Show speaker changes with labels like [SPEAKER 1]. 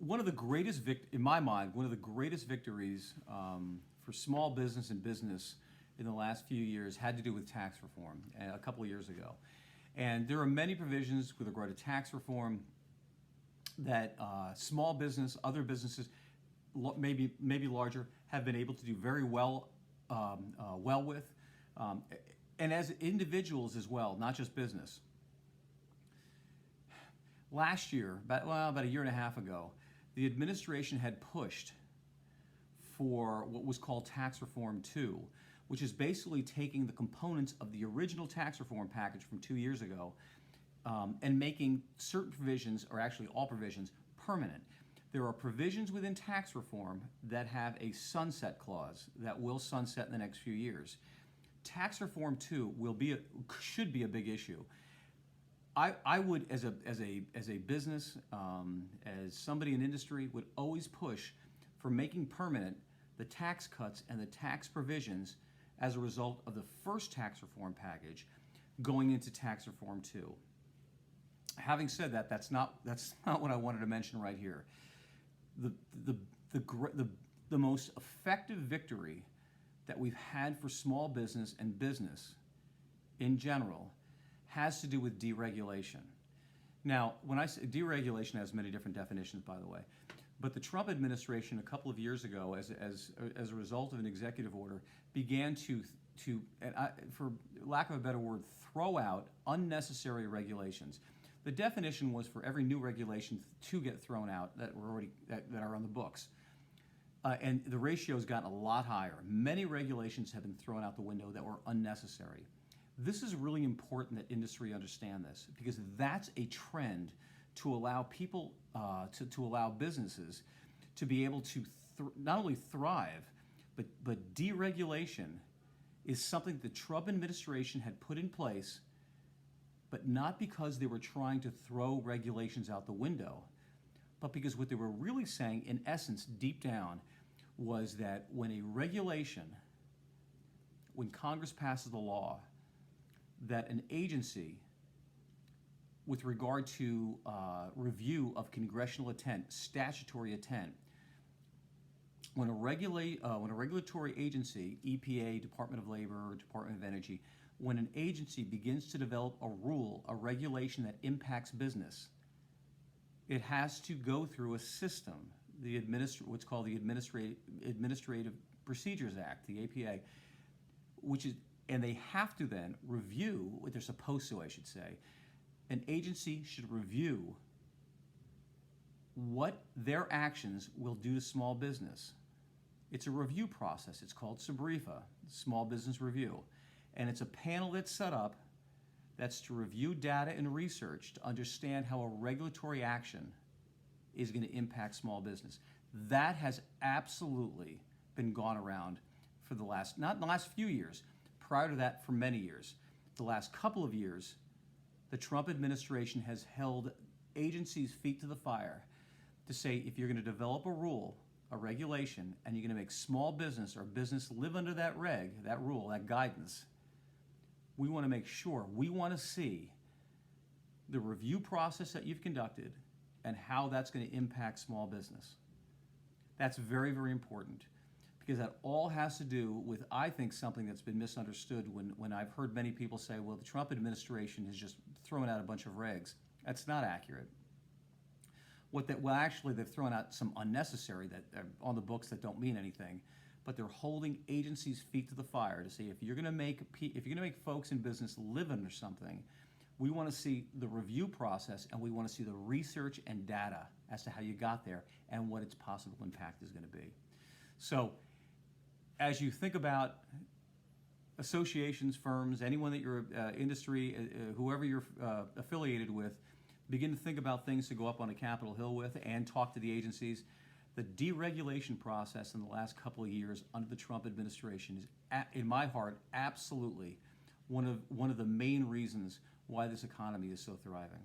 [SPEAKER 1] one of the greatest, in my mind, one of the greatest victories for small business and business in the last few years had to do with tax reform a couple of years ago. And there are many provisions with regard to tax reform that small business, other businesses, maybe larger, have been able to do very well with, and as individuals as well, not just business. Last year, about a year and a half ago, the administration had pushed for what was called Tax Reform 2, which is basically taking the components of the original tax reform package from 2 years ago and making certain provisions, or actually all provisions, permanent. There are provisions within tax reform that have a sunset clause that will sunset in the next few years. Tax Reform 2 should be a big issue. I would, as a business, as somebody in industry, would always push for making permanent the tax cuts and the tax provisions as a result of the first tax reform package going into Tax Reform 2. Having said that, that's not what I wanted to mention right here. The most effective victory that we've had for small business and business in general has to do with deregulation. Now, when I say deregulation, has many different definitions, by the way, but the Trump administration a couple of years ago, as a result of an executive order, began to for lack of a better word, throw out unnecessary regulations. The definition was for every new regulation to get thrown out that are on the books. And the ratio has gotten a lot higher. Many regulations have been thrown out the window that were unnecessary. This is really important that industry understand this, because that's a trend to allow people, to allow businesses to be able to not only thrive, but deregulation is something the Trump administration had put in place, but not because they were trying to throw regulations out the window, but because what they were really saying, in essence, deep down, was that when Congress passes the law, that an agency, with regard to review of congressional intent, statutory intent, when a regulatory agency, EPA, Department of Labor, or Department of Energy, when an agency begins to develop a rule, a regulation that impacts business, it has to go through a system, what's called the Administrative Procedures Act, the APA, and they have to then review, what they're supposed to, I should say, an agency should review what their actions will do to small business. It's a review process. It's called SBREFA, Small Business Review. And it's a panel that's set up that's to review data and research to understand how a regulatory action is going to impact small business. That has absolutely been gone around for not in the last few years, prior to that for many years. The last couple of years, the Trump administration has held agencies' feet to the fire to say, if you're going to develop a rule, a regulation, and you're going to make small business or business live under that rule, that guidance, we want to make sure, we want to see the review process that you've conducted and how that's going to impact small business. That's very, very important, because that all has to do with, I think, something that's been misunderstood when I've heard many people say, well, the Trump administration has just thrown out a bunch of regs. That's not accurate. Actually, they've thrown out some unnecessary that are on the books that don't mean anything, but they're holding agencies' feet to the fire to say, if you're going to make folks in business live under something, we want to see the review process, and we want to see the research and data as to how you got there and what its possible impact is going to be. So, as you think about associations, firms, anyone that you're industry, whoever you're affiliated with, begin to think about things to go up on a Capitol Hill with and talk to the agencies. The deregulation process in the last couple of years under the Trump administration is, in my heart, absolutely one of the main reasons why this economy is so thriving.